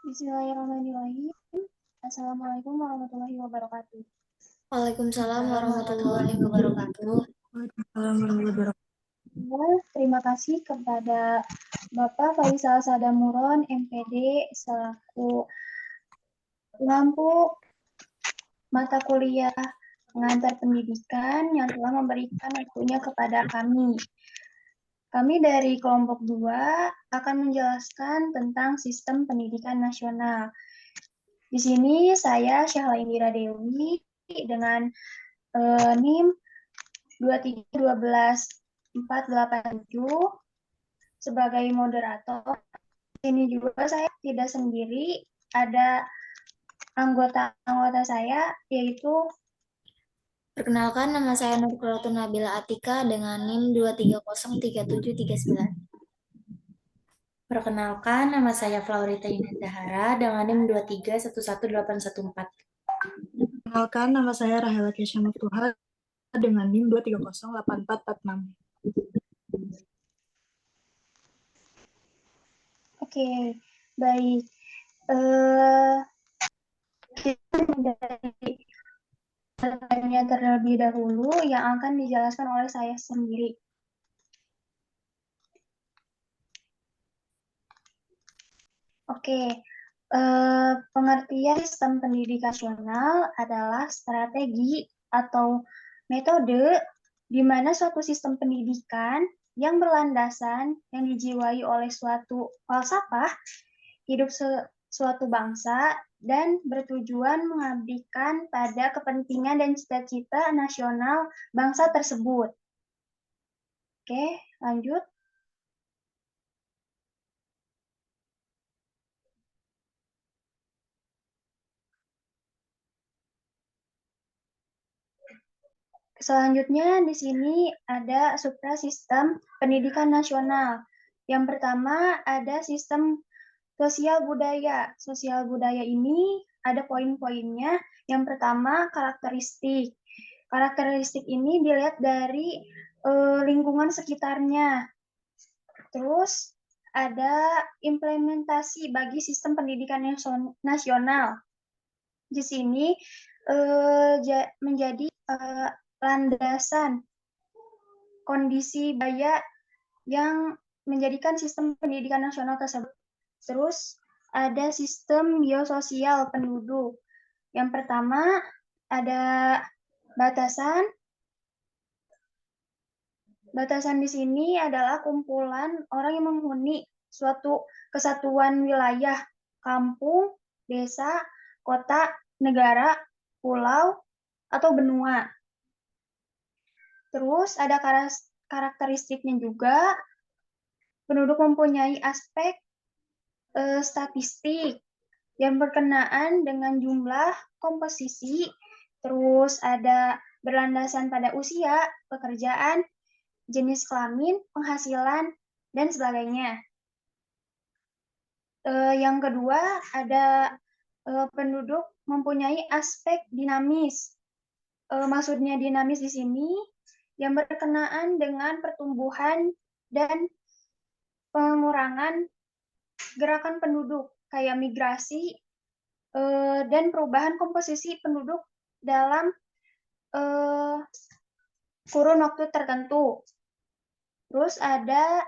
Bismillahirrahmanirrahim. Assalamualaikum warahmatullahi wabarakatuh. Waalaikumsalam warahmatullahi wabarakatuh. Waalaikumsalam warahmatullahi wabarakatuh. Terima kasih kepada Bapak Faisal Sadamuron, MPD, selaku lampu mata kuliah pengantar pendidikan yang telah memberikan waktunya kepada kami. Kami dari kelompok 2 akan menjelaskan tentang sistem pendidikan nasional. Di sini saya Syahla Indira Dewi dengan NIM 2312487 sebagai moderator. Ini juga saya tidak sendiri, ada anggota saya yaitu Perkenalkan, nama saya Nurkulatun Nabila Atika dengan NIM 2303739. Perkenalkan, nama saya Flaurita Ines Zahara dengan NIM 2311814. Perkenalkan, nama saya Rahela Kesha Muftuha dengan NIM 2308446. Oke, baik. Kita dari pertanyaan terlebih dahulu yang akan dijelaskan oleh saya sendiri. Oke, pengertian sistem pendidikan nasional adalah strategi atau metode di mana suatu sistem pendidikan yang berlandasan, yang dijiwai oleh suatu falsafah hidup suatu bangsa dan bertujuan mengabdikan pada kepentingan dan cita-cita nasional bangsa tersebut. Oke, lanjut. Selanjutnya di sini ada suprasistem pendidikan nasional. Yang pertama ada sistem sosial budaya. Sosial budaya ini ada poin-poinnya. Yang pertama karakteristik. Karakteristik ini dilihat dari lingkungan sekitarnya. Terus ada implementasi bagi sistem pendidikan nasional. Di sini menjadi landasan kondisi budaya yang menjadikan sistem pendidikan nasional tersebut. Terus ada sistem biososial penduduk. Yang pertama ada batasan. Batasan di sini adalah kumpulan orang yang menghuni suatu kesatuan wilayah, kampung, desa, kota, negara, pulau, atau benua. Terus ada karakteristiknya juga, penduduk mempunyai aspek statistik yang berkenaan dengan jumlah, komposisi, terus ada berlandasan pada usia, pekerjaan, jenis kelamin, penghasilan, dan sebagainya. Yang kedua ada penduduk mempunyai aspek dinamis. Maksudnya dinamis di sini yang berkenaan dengan pertumbuhan dan pengurangan gerakan penduduk kayak migrasi dan perubahan komposisi penduduk dalam kurun waktu tertentu. Terus ada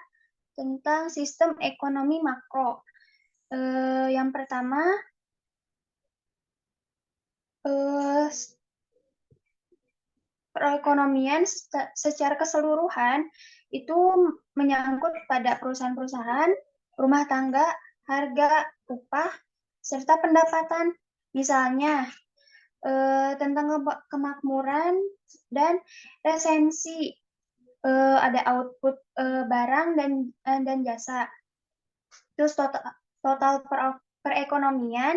tentang sistem ekonomi makro. Yang pertama perekonomian secara keseluruhan itu menyangkut pada perusahaan-perusahaan, rumah tangga, harga, upah, serta pendapatan. Misalnya, tentang kemakmuran dan resensi, ada output barang dan jasa. Terus total perekonomian,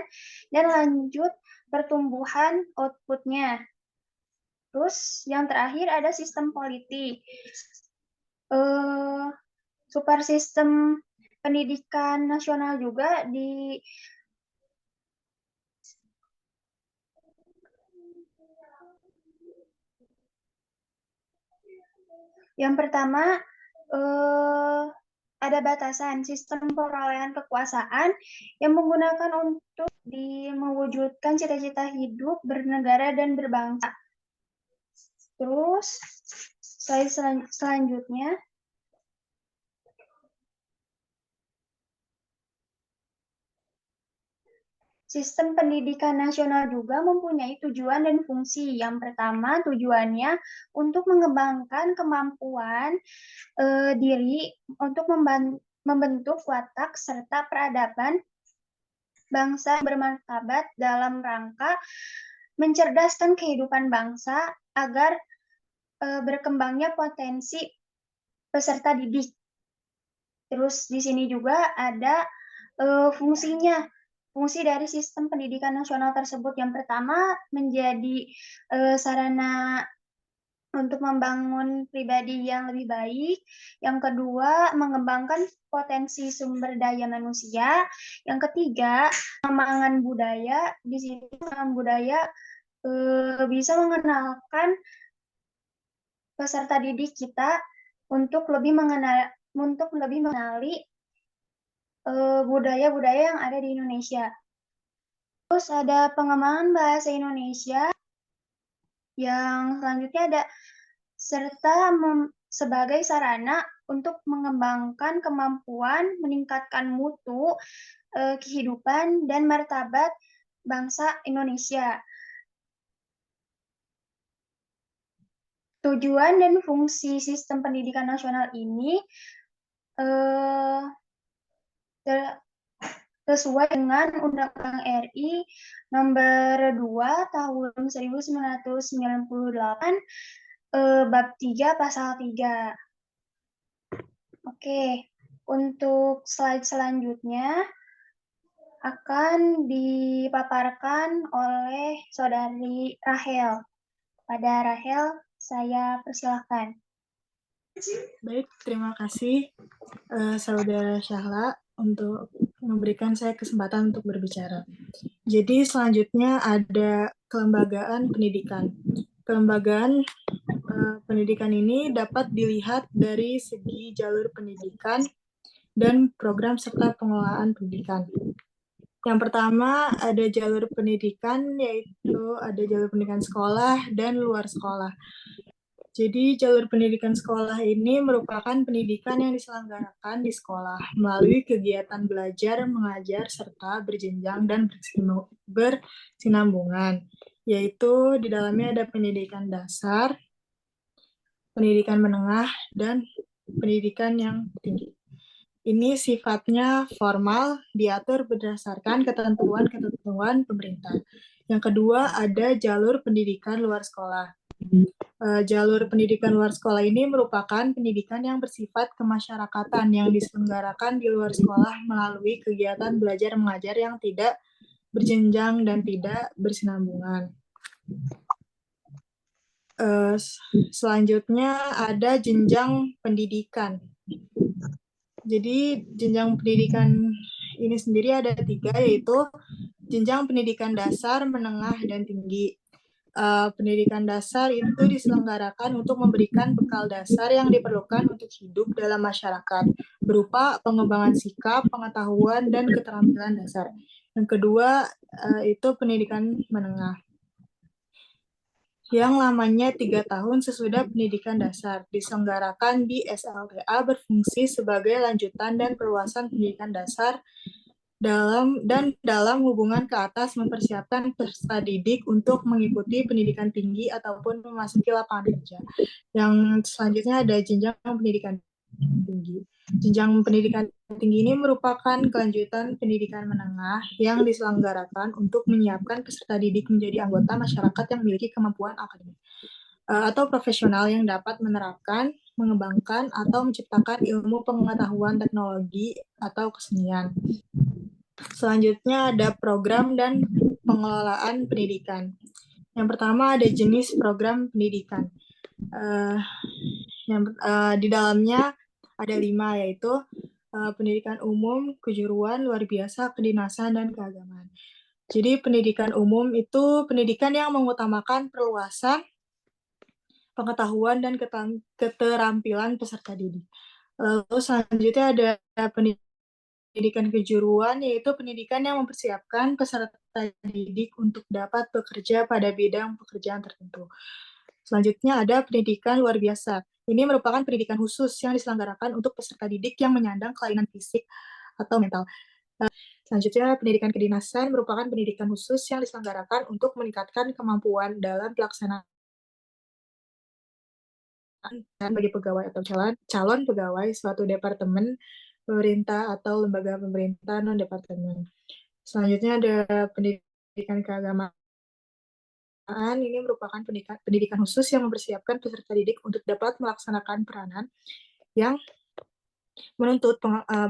dan lanjut pertumbuhan outputnya. Terus yang terakhir ada sistem politik. Super sistem pendidikan nasional juga di yang pertama ada batasan sistem perolehan kekuasaan yang menggunakan untuk mewujudkan cita-cita hidup, bernegara, dan berbangsa. Terus, slide selanjutnya. Sistem pendidikan nasional juga mempunyai tujuan dan fungsi. Yang pertama, tujuannya untuk mengembangkan kemampuan diri untuk membentuk watak serta peradaban bangsa yang bermartabat dalam rangka mencerdaskan kehidupan bangsa agar berkembangnya potensi peserta didik. Terus di sini juga ada fungsinya. Fungsi dari sistem pendidikan nasional tersebut yang pertama menjadi sarana untuk membangun pribadi yang lebih baik. Yang kedua, mengembangkan potensi sumber daya manusia. Yang ketiga, pengembangan budaya. Di sini pengembangan budaya bisa mengenalkan peserta didik kita untuk lebih mengenali budaya-budaya yang ada di Indonesia. Terus ada pengembangan bahasa Indonesia. Yang selanjutnya ada serta sebagai sarana untuk mengembangkan kemampuan, meningkatkan mutu kehidupan dan martabat bangsa Indonesia. Tujuan dan fungsi sistem pendidikan nasional ini sesuai dengan Undang-Undang RI Nomor 2 Tahun 1998 Bab 3 Pasal 3. Oke, untuk slide selanjutnya akan dipaparkan oleh Saudari Rahel. Pada Rahel, saya persilahkan. Baik, terima kasih Saudara Syahla untuk memberikan saya kesempatan untuk berbicara. Jadi selanjutnya ada kelembagaan pendidikan. Kelembagaan pendidikan ini dapat dilihat dari segi jalur pendidikan dan program serta pengelolaan pendidikan. Yang pertama ada jalur pendidikan, yaitu ada jalur pendidikan sekolah dan luar sekolah. Jadi jalur pendidikan sekolah ini merupakan pendidikan yang diselenggarakan di sekolah melalui kegiatan belajar, mengajar, serta berjenjang dan bersinambungan, yaitu di dalamnya ada pendidikan dasar, pendidikan menengah, dan pendidikan yang tinggi. Ini sifatnya formal, diatur berdasarkan ketentuan-ketentuan pemerintah. Yang kedua, ada jalur pendidikan luar sekolah. Jalur pendidikan luar sekolah ini merupakan pendidikan yang bersifat kemasyarakatan yang diselenggarakan di luar sekolah melalui kegiatan belajar mengajar yang tidak berjenjang dan tidak bersinambungan. Selanjutnya ada jenjang pendidikan. Jadi jenjang pendidikan ini sendiri ada 3, yaitu jenjang pendidikan dasar, menengah, dan tinggi. Pendidikan dasar itu diselenggarakan untuk memberikan bekal dasar yang diperlukan untuk hidup dalam masyarakat, berupa pengembangan sikap, pengetahuan, dan keterampilan dasar. Yang kedua, itu pendidikan menengah, yang lamanya 3 tahun sesudah pendidikan dasar, diselenggarakan di SLTA, berfungsi sebagai lanjutan dan perluasan pendidikan dasar dalam hubungan ke atas mempersiapkan peserta didik untuk mengikuti pendidikan tinggi ataupun memasuki lapangan kerja. Yang selanjutnya ada jenjang pendidikan tinggi. Jenjang pendidikan tinggi ini merupakan kelanjutan pendidikan menengah yang diselenggarakan untuk menyiapkan peserta didik menjadi anggota masyarakat yang memiliki kemampuan akademik atau profesional yang dapat menerapkan, mengembangkan, atau menciptakan ilmu pengetahuan teknologi atau kesenian. Selanjutnya ada program dan pengelolaan pendidikan. Yang pertama ada jenis program pendidikan. Di dalamnya ada 5, yaitu pendidikan umum, kejuruan, luar biasa, kedinasan, dan keagamaan. Jadi pendidikan umum itu pendidikan yang mengutamakan perluasan pengetahuan dan keterampilan peserta didik. Lalu selanjutnya ada pendidikan kejuruan, yaitu pendidikan yang mempersiapkan peserta didik untuk dapat bekerja pada bidang pekerjaan tertentu. Selanjutnya ada pendidikan luar biasa. Ini merupakan pendidikan khusus yang diselenggarakan untuk peserta didik yang menyandang kelainan fisik atau mental. Selanjutnya, pendidikan kedinasan merupakan pendidikan khusus yang diselenggarakan untuk meningkatkan kemampuan dalam pelaksanaan bagi pegawai atau calon pegawai suatu departemen pemerintah atau lembaga pemerintah non-departemen. Selanjutnya ada pendidikan keagamaan. Ini merupakan pendidikan khusus yang mempersiapkan peserta didik untuk dapat melaksanakan peranan yang menuntut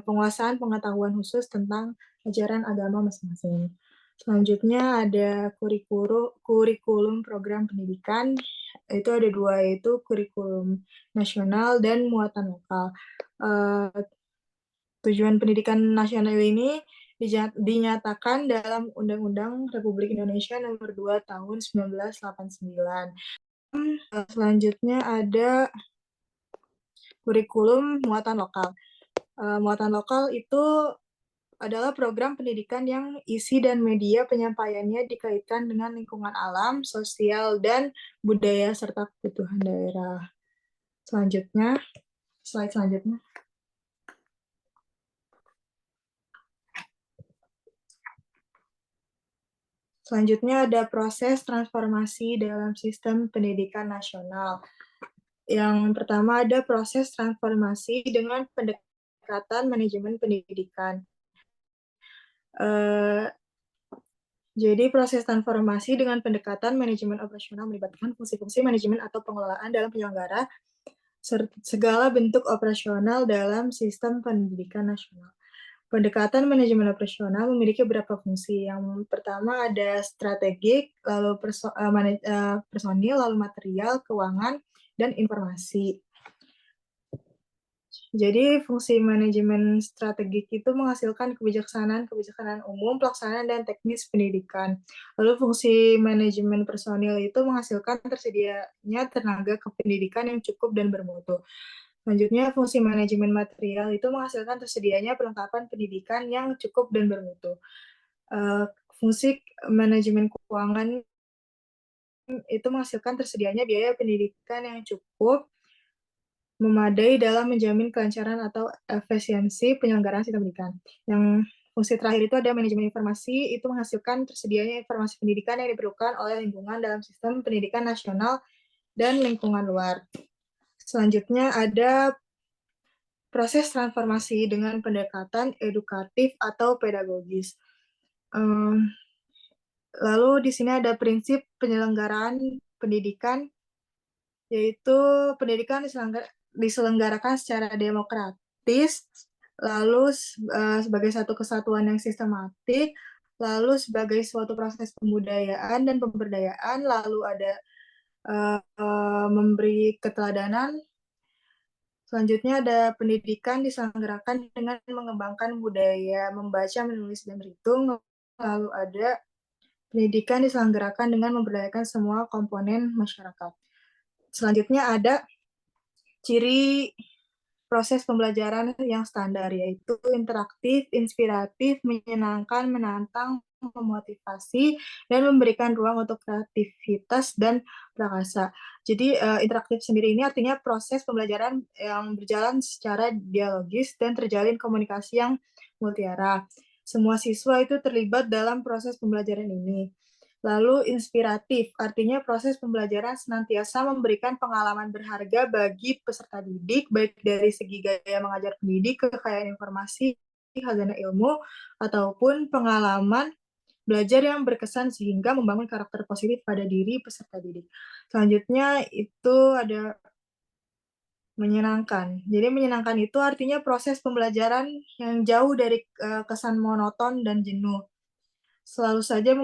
penguasaan pengetahuan khusus tentang ajaran agama masing-masing. Selanjutnya ada kurikulum program pendidikan. Itu ada dua, yaitu kurikulum nasional dan muatan lokal. Tujuan pendidikan nasional ini dinyatakan dalam Undang-Undang Republik Indonesia Nomor 2 Tahun 1989. Selanjutnya ada kurikulum muatan lokal. Muatan lokal itu adalah program pendidikan yang isi dan media penyampaiannya dikaitkan dengan lingkungan alam, sosial, dan budaya serta kebutuhan daerah. Selanjutnya, slide selanjutnya. Selanjutnya ada proses transformasi dalam sistem pendidikan nasional. Yang pertama ada proses transformasi dengan pendekatan manajemen pendidikan. Jadi proses transformasi dengan pendekatan manajemen operasional melibatkan fungsi-fungsi manajemen atau pengelolaan dalam penyelenggara segala bentuk operasional dalam sistem pendidikan nasional. Pendekatan manajemen operasional memiliki beberapa fungsi. Yang pertama ada strategik, lalu personil, lalu material, keuangan, dan informasi. Jadi fungsi manajemen strategik itu menghasilkan kebijaksanaan umum, pelaksanaan, dan teknis pendidikan. Lalu fungsi manajemen personil itu menghasilkan tersedianya tenaga kependidikan yang cukup dan bermutu. Selanjutnya, fungsi manajemen material itu menghasilkan tersedianya perlengkapan pendidikan yang cukup dan bermutu. Fungsi manajemen keuangan itu menghasilkan tersedianya biaya pendidikan yang cukup, memadai dalam menjamin kelancaran atau efisiensi penyelenggaraan sistem pendidikan. Yang fungsi terakhir itu ada manajemen informasi, itu menghasilkan tersedianya informasi pendidikan yang diperlukan oleh lingkungan dalam sistem pendidikan nasional dan lingkungan luar. Selanjutnya ada proses transformasi dengan pendekatan edukatif atau pedagogis. Lalu di sini ada prinsip penyelenggaraan pendidikan, yaitu pendidikan diselenggarakan secara demokratis, lalu sebagai satu kesatuan yang sistematik, lalu sebagai suatu proses pembudayaan dan pemberdayaan, lalu ada memberi keteladanan. Selanjutnya ada pendidikan diselenggarakan dengan mengembangkan budaya membaca, menulis, dan berhitung. Lalu ada pendidikan diselenggarakan dengan memberdayakan semua komponen masyarakat. Selanjutnya ada ciri proses pembelajaran yang standar, yaitu interaktif, inspiratif, menyenangkan, menantang, memotivasi, dan memberikan ruang untuk kreativitas dan prakarsa. Jadi interaktif sendiri ini artinya proses pembelajaran yang berjalan secara dialogis dan terjalin komunikasi yang multiarah. Semua siswa itu terlibat dalam proses pembelajaran ini. Lalu inspiratif, artinya proses pembelajaran senantiasa memberikan pengalaman berharga bagi peserta didik, baik dari segi gaya mengajar pendidik, kekayaan informasi, khazanah ilmu, ataupun pengalaman belajar yang berkesan sehingga membangun karakter positif pada diri peserta didik. Selanjutnya itu ada menyenangkan. Jadi menyenangkan itu artinya proses pembelajaran yang jauh dari kesan monoton dan jenuh. Selalu saja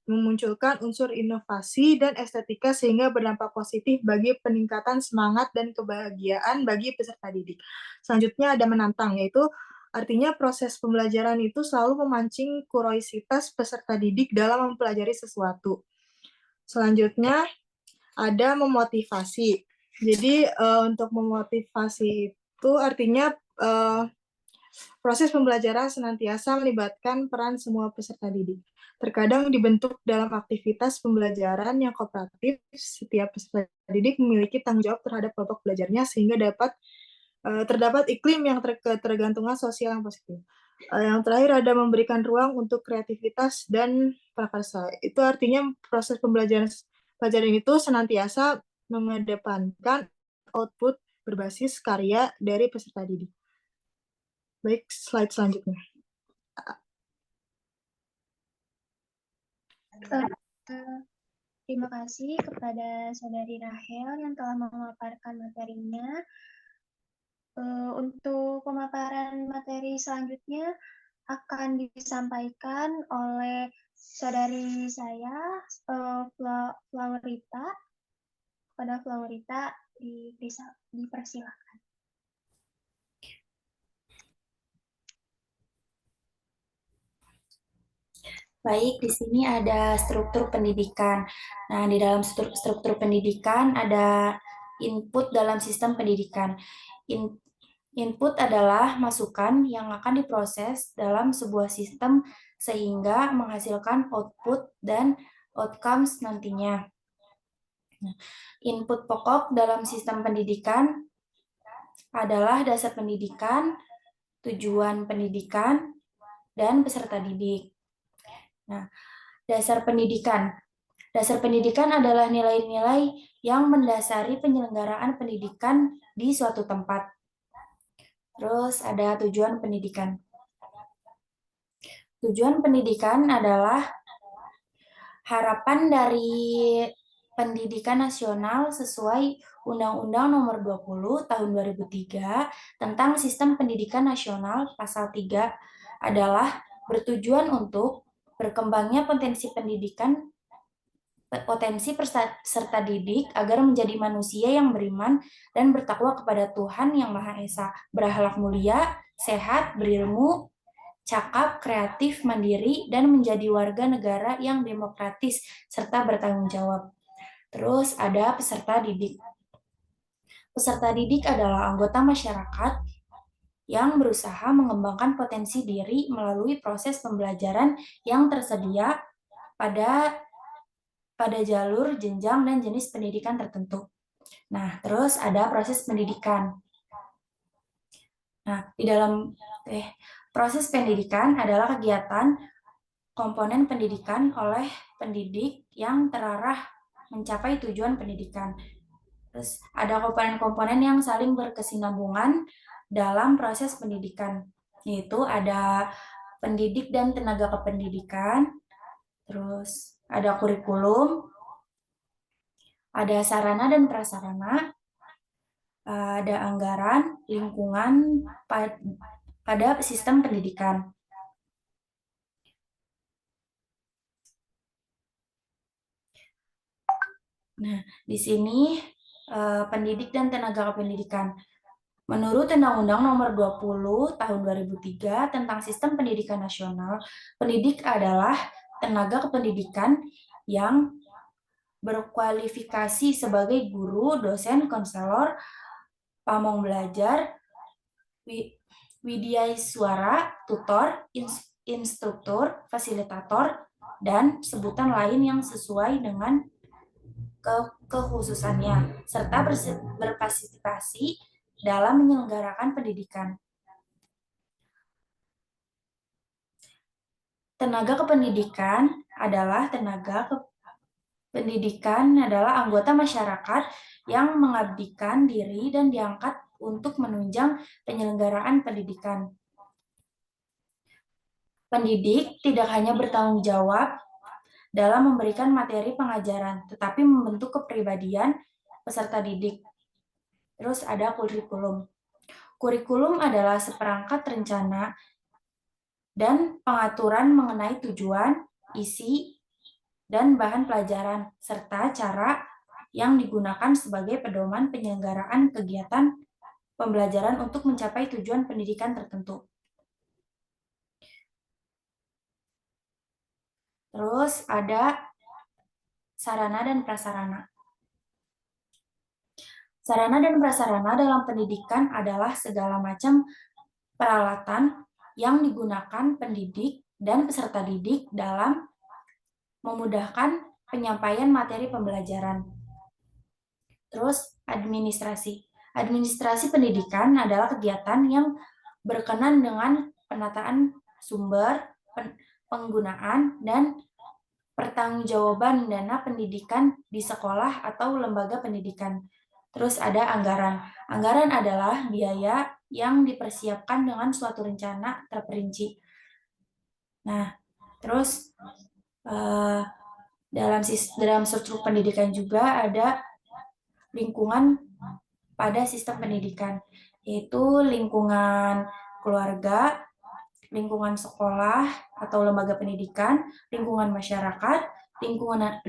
memunculkan unsur inovasi dan estetika sehingga berdampak positif bagi peningkatan semangat dan kebahagiaan bagi peserta didik. Selanjutnya ada menantang, yaitu artinya proses pembelajaran itu selalu memancing kuriositas peserta didik dalam mempelajari sesuatu. Selanjutnya ada memotivasi. Jadi untuk memotivasi itu artinya proses pembelajaran senantiasa melibatkan peran semua peserta didik. Terkadang dibentuk dalam aktivitas pembelajaran yang kooperatif, setiap peserta didik memiliki tanggung jawab terhadap kelompok belajarnya sehingga terdapat iklim yang ketergantungan sosial yang positif. Yang terakhir ada memberikan ruang untuk kreativitas dan prakarsa. Itu artinya proses pembelajaran itu senantiasa mengedepankan output berbasis karya dari peserta didik. Baik, slide selanjutnya. Terima kasih kepada Saudari Rahel yang telah memaparkan materinya. Untuk pemaparan materi selanjutnya akan disampaikan oleh saudari saya, Flaurita. Pada Flaurita dipersilakan. Baik, di sini ada struktur pendidikan. Nah, di dalam struktur pendidikan ada input dalam sistem pendidikan. Input adalah masukan yang akan diproses dalam sebuah sistem sehingga menghasilkan output dan outcomes nantinya. Input pokok dalam sistem pendidikan adalah dasar pendidikan, tujuan pendidikan, dan peserta didik. Nah, dasar pendidikan. Dasar pendidikan adalah nilai-nilai yang mendasari penyelenggaraan pendidikan di suatu tempat. Terus ada tujuan pendidikan. Tujuan pendidikan adalah harapan dari pendidikan nasional sesuai Undang-Undang Nomor 20 Tahun 2003 tentang Sistem Pendidikan Nasional Pasal 3 adalah bertujuan untuk berkembangnya potensi peserta didik agar menjadi manusia yang beriman dan bertakwa kepada Tuhan Yang Maha Esa, berakhlak mulia, sehat, berilmu, cakap, kreatif, mandiri, dan menjadi warga negara yang demokratis serta bertanggung jawab. Terus ada peserta didik. Peserta didik adalah anggota masyarakat yang berusaha mengembangkan potensi diri melalui proses pembelajaran yang tersedia pada jalur, jenjang, dan jenis pendidikan tertentu. Nah, terus ada proses pendidikan. Nah, di dalam proses pendidikan adalah kegiatan komponen pendidikan oleh pendidik yang terarah mencapai tujuan pendidikan. Terus ada komponen-komponen yang saling berkesinambungan dalam proses pendidikan, yaitu ada pendidik dan tenaga kependidikan, terus ada kurikulum, ada sarana dan prasarana, ada anggaran, lingkungan pada sistem pendidikan. Nah, di sini pendidik dan tenaga kependidikan. Menurut Undang-Undang Nomor 20 Tahun 2003 tentang Sistem Pendidikan Nasional, pendidik adalah tenaga kependidikan yang berkualifikasi sebagai guru, dosen, konselor, pamong belajar, widyaswara, tutor, instruktur, fasilitator, dan sebutan lain yang sesuai dengan kekhususannya, serta berpartisipasi dalam menyelenggarakan pendidikan. Tenaga kependidikan adalah anggota masyarakat yang mengabdikan diri dan diangkat untuk menunjang penyelenggaraan pendidikan. Pendidik tidak hanya bertanggung jawab dalam memberikan materi pengajaran, tetapi membentuk kepribadian peserta didik. Terus ada kurikulum. Kurikulum adalah seperangkat rencana dan pengaturan mengenai tujuan, isi, dan bahan pelajaran, serta cara yang digunakan sebagai pedoman penyelenggaraan kegiatan pembelajaran untuk mencapai tujuan pendidikan tertentu. Terus ada sarana dan prasarana. Sarana dan prasarana dalam pendidikan adalah segala macam peralatan yang digunakan pendidik dan peserta didik dalam memudahkan penyampaian materi pembelajaran. Terus, administrasi. Administrasi pendidikan adalah kegiatan yang berkenan dengan penataan sumber, penggunaan, dan pertanggungjawaban dana pendidikan di sekolah atau lembaga pendidikan. Terus ada anggaran. Anggaran adalah biaya yang dipersiapkan dengan suatu rencana terperinci. Nah, terus dalam struktur pendidikan juga ada lingkungan pada sistem pendidikan, yaitu lingkungan keluarga, lingkungan sekolah atau lembaga pendidikan, lingkungan masyarakat, lingkungan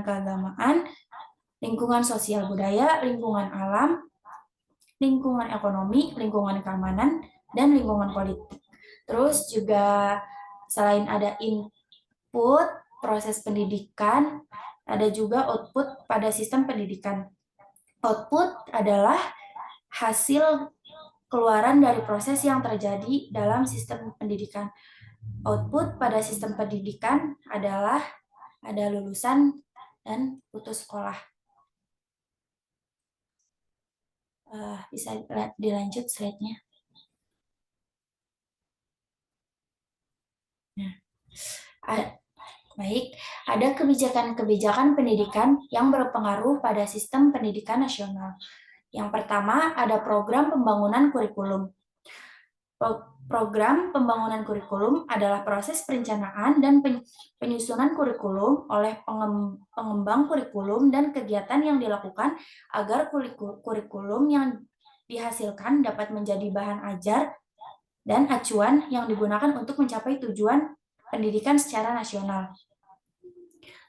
keagamaan, lingkungan sosial budaya, lingkungan alam, lingkungan ekonomi, lingkungan keamanan, dan lingkungan politik. Terus juga selain ada input proses pendidikan, ada juga output pada sistem pendidikan. Output adalah hasil keluaran dari proses yang terjadi dalam sistem pendidikan. Output pada sistem pendidikan adalah ada lulusan dan putus sekolah. Bisa dilanjut slide-nya. Nah, baik, ada kebijakan-kebijakan pendidikan yang berpengaruh pada sistem pendidikan nasional. Yang pertama, ada program pembangunan kurikulum. Program pembangunan kurikulum adalah proses perencanaan dan penyusunan kurikulum oleh pengembang kurikulum dan kegiatan yang dilakukan agar kurikulum yang dihasilkan dapat menjadi bahan ajar dan acuan yang digunakan untuk mencapai tujuan pendidikan secara nasional.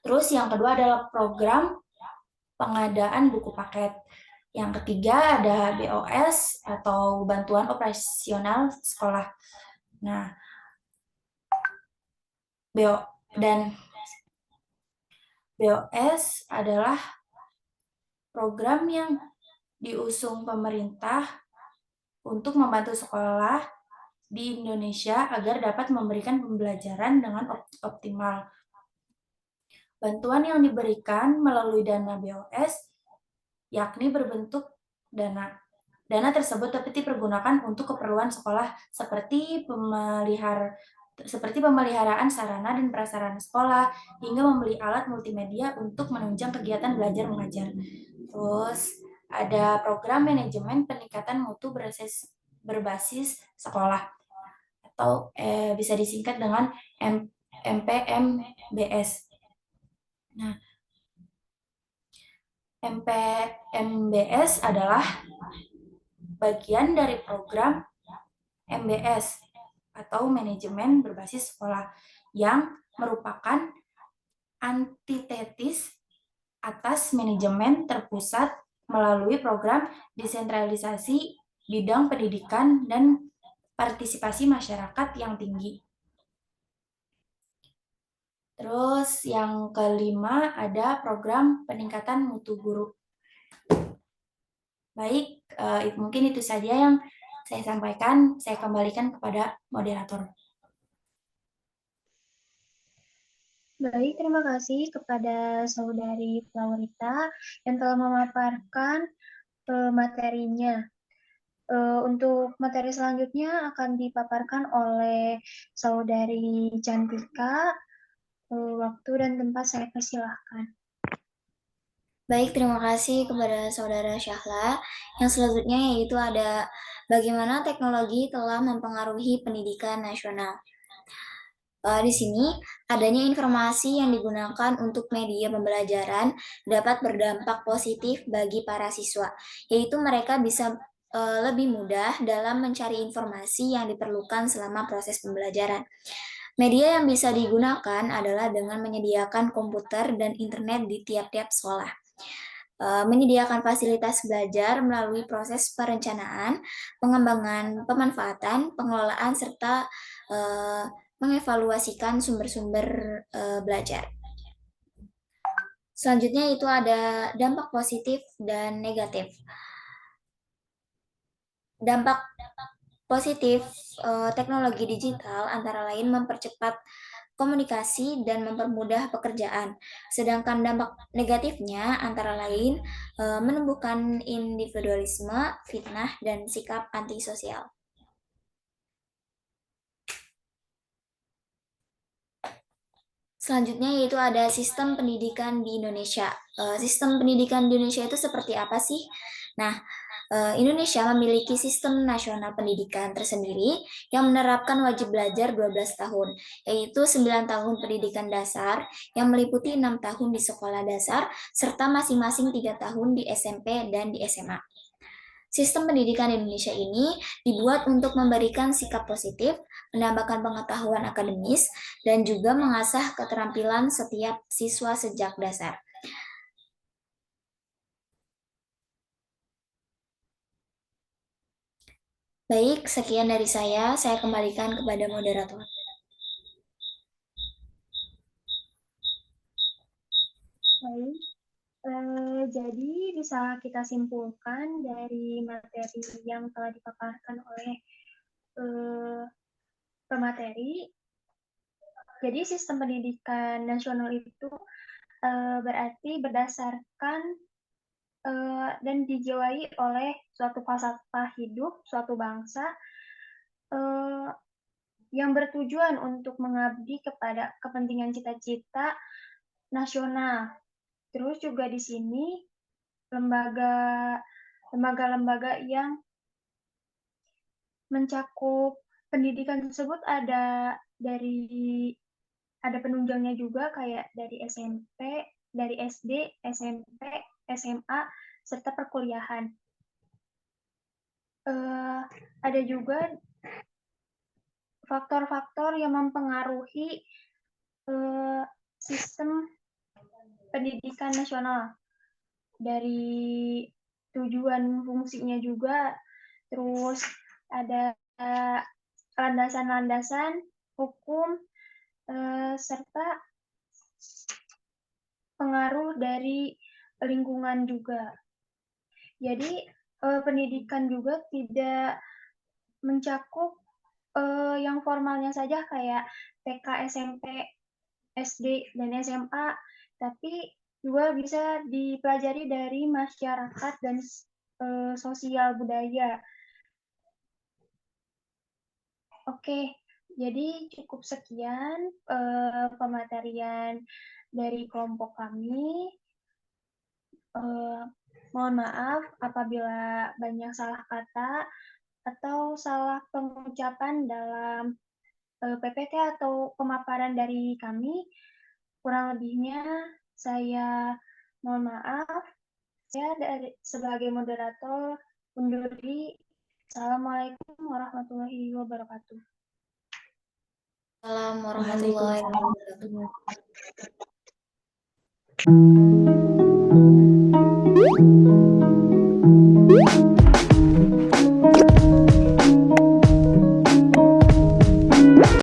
Terus yang kedua adalah program pengadaan buku paket. Yang ketiga ada BOS atau bantuan operasional sekolah. Nah, BOS adalah program yang diusung pemerintah untuk membantu sekolah di Indonesia agar dapat memberikan pembelajaran dengan optimal. Bantuan yang diberikan melalui dana BOS yakni berbentuk dana. Dana tersebut dapat dipergunakan untuk keperluan sekolah seperti pemeliharaan sarana dan prasarana sekolah, hingga membeli alat multimedia untuk menunjang kegiatan belajar mengajar. Terus ada program manajemen peningkatan mutu berbasis sekolah atau bisa disingkat dengan MPMBS. Nah, MPMBS adalah bagian dari program MBS atau manajemen berbasis sekolah yang merupakan antitesis atas manajemen terpusat melalui program desentralisasi bidang pendidikan dan partisipasi masyarakat yang tinggi. Terus yang kelima ada program peningkatan mutu guru. Baik, mungkin itu saja yang saya sampaikan. Saya kembalikan kepada moderator. Baik, terima kasih kepada Saudari Flaurita yang telah memaparkan materinya. Untuk materi selanjutnya akan dipaparkan oleh Saudari Cantika. Waktu dan tempat saya persilahkan. Baik, terima kasih kepada Saudara Syahla. Yang selanjutnya yaitu ada bagaimana teknologi telah mempengaruhi pendidikan nasional. Di sini adanya informasi yang digunakan untuk media pembelajaran dapat berdampak positif bagi para siswa, yaitu mereka bisa lebih mudah dalam mencari informasi yang diperlukan selama proses pembelajaran. Media yang bisa digunakan adalah dengan menyediakan komputer dan internet di tiap-tiap sekolah. Menyediakan fasilitas belajar melalui proses perencanaan, pengembangan, pemanfaatan, pengelolaan, serta mengevaluasikan sumber-sumber belajar. Selanjutnya itu ada dampak positif dan negatif. Dampak positif teknologi digital antara lain mempercepat komunikasi dan mempermudah pekerjaan. Sedangkan dampak negatifnya antara lain menumbuhkan individualisme, fitnah, dan sikap antisosial. Selanjutnya yaitu ada sistem pendidikan di Indonesia. Sistem pendidikan di Indonesia itu seperti apa sih? Nah, Indonesia memiliki sistem nasional pendidikan tersendiri yang menerapkan wajib belajar 12 tahun, yaitu 9 tahun pendidikan dasar yang meliputi 6 tahun di sekolah dasar, serta masing-masing 3 tahun di SMP dan di SMA. Sistem pendidikan Indonesia ini dibuat untuk memberikan sikap positif, menambahkan pengetahuan akademis, dan juga mengasah keterampilan setiap siswa sejak dasar. Baik, sekian dari saya kembalikan kepada moderator. Baik, jadi bisa kita simpulkan dari materi yang telah dipaparkan oleh pemateri. Jadi sistem pendidikan nasional itu berarti berdasarkan dan dijiwai oleh suatu falsafah hidup, suatu bangsa yang bertujuan untuk mengabdi kepada kepentingan cita-cita nasional. Terus juga di sini lembaga-lembaga yang mencakup pendidikan tersebut ada penunjangnya juga kayak dari SMP, dari SD, SMP, SMA, serta perkuliahan. Ada juga faktor-faktor yang mempengaruhi sistem pendidikan nasional, dari tujuan fungsinya juga, terus ada landasan-landasan hukum, serta pengaruh dari lingkungan juga. Jadi pendidikan juga tidak mencakup yang formalnya saja kayak TK, SMP, SD, dan SMA, tapi juga bisa dipelajari dari masyarakat dan sosial budaya. Oke, jadi cukup sekian pematerian dari kelompok kami. Mohon maaf apabila banyak salah kata atau salah pengucapan dalam PPT atau pemaparan dari kami. Kurang lebihnya saya mohon maaf. Saya sebagai moderator undur diri. Assalamualaikum warahmatullahi wabarakatuh. Assalamualaikum warahmatullahi wabarakatuh.